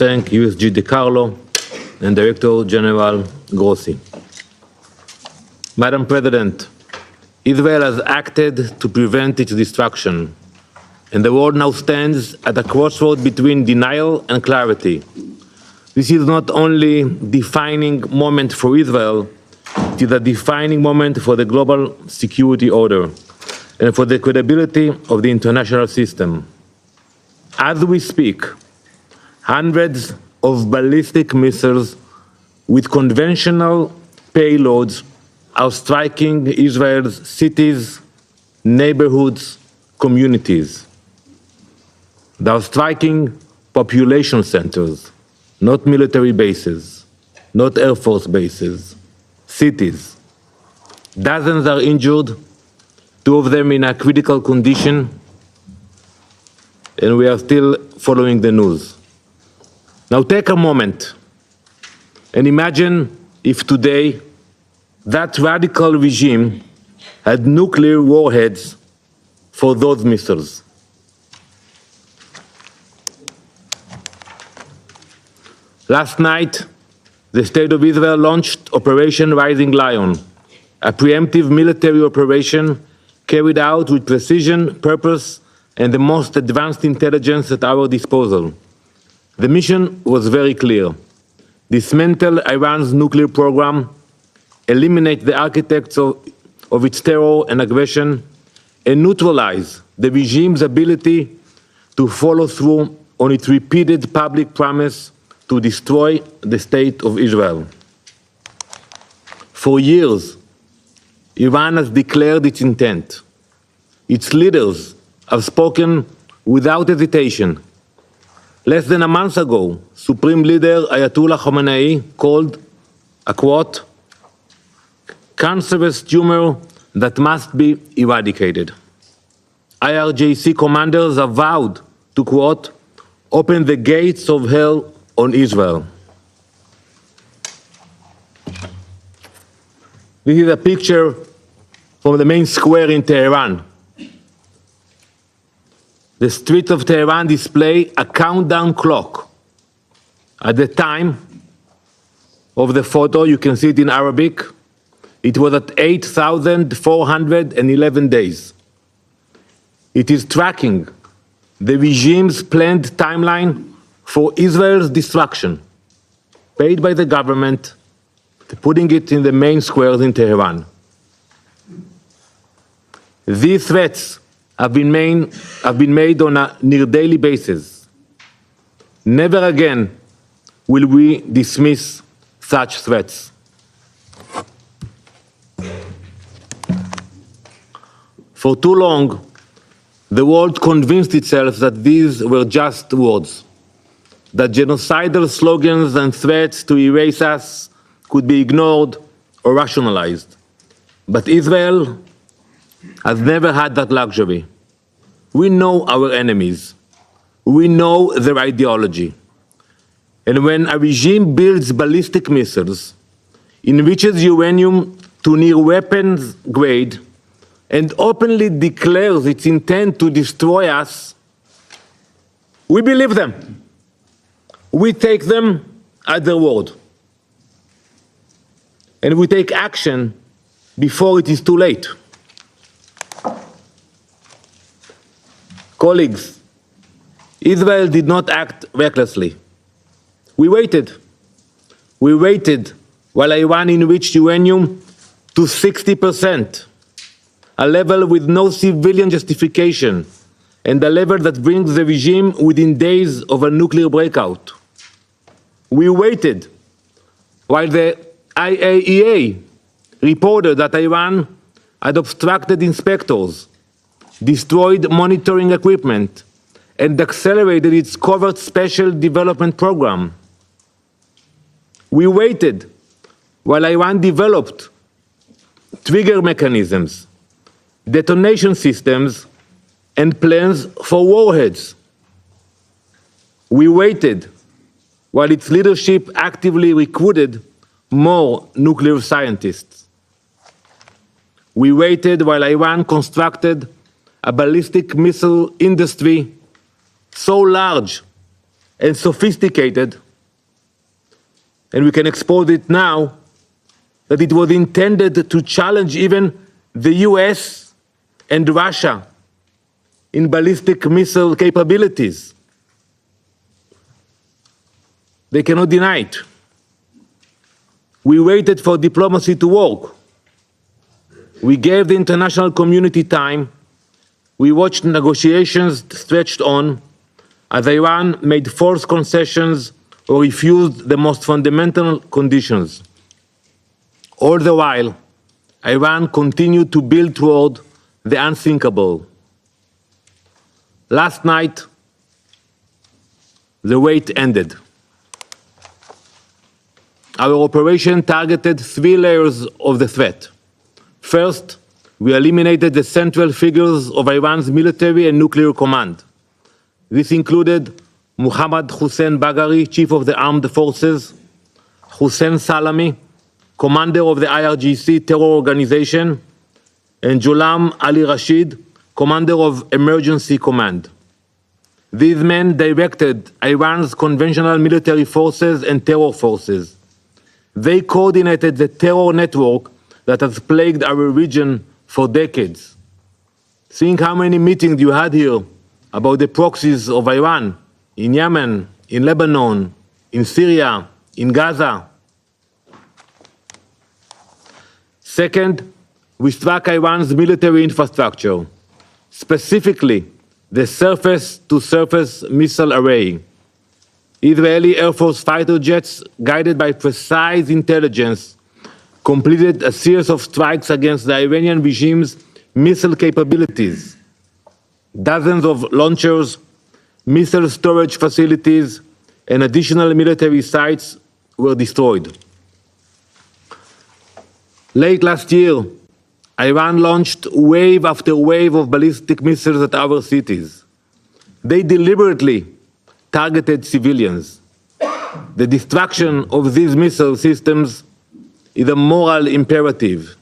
thank USG De Carlo and Director General Grossi. Madam President, Israel has acted to prevent its destruction, and the world now stands at a crossroad between denial and clarity. This is not only a defining moment for Israel, it is a defining moment for the global security order and for the credibility of the international system. As we speak, hundreds of ballistic missiles with conventional payloads are striking Israel's cities, neighborhoods, communities. They are striking population centers, not military bases, not Air Force bases, cities. Dozens are injured, 2 of them in a critical condition, and we are still following the news. Now take a moment and imagine if today that radical regime had nuclear warheads for those missiles. Last night, the State of Israel launched Operation Rising Lion, a preemptive military operation carried out with precision, purpose, and the most advanced intelligence at our disposal. The mission was very clear: dismantle Iran's nuclear program, eliminate the architects of its terror and aggression, and neutralize the regime's ability to follow through on its repeated public promise to destroy the State of Israel. For years, Iran has declared its intent. Its leaders have spoken without hesitation. Less than a month ago, Supreme Leader Ayatollah Khamenei called a, quote, cancerous tumor that must be eradicated. IRGC commanders have vowed to, quote, open the gates of hell on Israel. This is a picture from the main square in Tehran. The streets of Tehran display a countdown clock. At the time of the photo, you can see it in Arabic, it was at 8,411 days. It is tracking the regime's planned timeline for Israel's destruction, paid by the government, putting it in the main squares in Tehran. These threats have been made on a near-daily basis. Never again will we dismiss such threats. For too long, the world convinced itself that these were just words, that genocidal slogans and threats to erase us could be ignored or rationalized. But Israel has never had that luxury. We know our enemies. We know their ideology. And when a regime builds ballistic missiles, enriches uranium to near weapons grade, and openly declares its intent to destroy us, we believe them. We take them at their word. And we take action before it is too late. Colleagues, Israel did not act recklessly. We waited. We waited while Iran enriched uranium to 60%, a level with no civilian justification, and a level that brings the regime within days of a nuclear breakout. We waited while the IAEA reported that Iran had obstructed inspectors, destroyed monitoring equipment, and accelerated its covert special development program. We waited while Iran developed trigger mechanisms, detonation systems, and plans for warheads. We waited while its leadership actively recruited more nuclear scientists. We waited while Iran constructed a ballistic missile industry so large and sophisticated, and we can expose it now, that it was intended to challenge even the US and Russia in ballistic missile capabilities. They cannot deny it. We waited for diplomacy to work. We gave the international community time. We watched negotiations stretched on as Iran made forced concessions or refused the most fundamental conditions. All the while, Iran continued to build toward the unthinkable. Last night, the wait ended. Our operation targeted 3 layers of the threat. First, we eliminated the central figures of Iran's military and nuclear command. This included Mohammad Hossein Bagheri, chief of the armed forces, Hossein Salami, commander of the IRGC terror organization, and Ghulam Ali Rashid, commander of emergency command. These men directed Iran's conventional military forces and terror forces. They coordinated the terror network that has plagued our region for decades. Think how many meetings you had here about the proxies of Iran in Yemen, in Lebanon, in Syria, in Gaza. Second, we struck Iran's military infrastructure, specifically the surface-to-surface missile array. Israeli Air Force fighter jets, guided by precise intelligence, completed a series of strikes against the Iranian regime's missile capabilities. Dozens of launchers, missile storage facilities, and additional military sites were destroyed. Late last year, Iran launched wave after wave of ballistic missiles at our cities. They deliberately targeted civilians. The destruction of these missile systems is a moral imperative.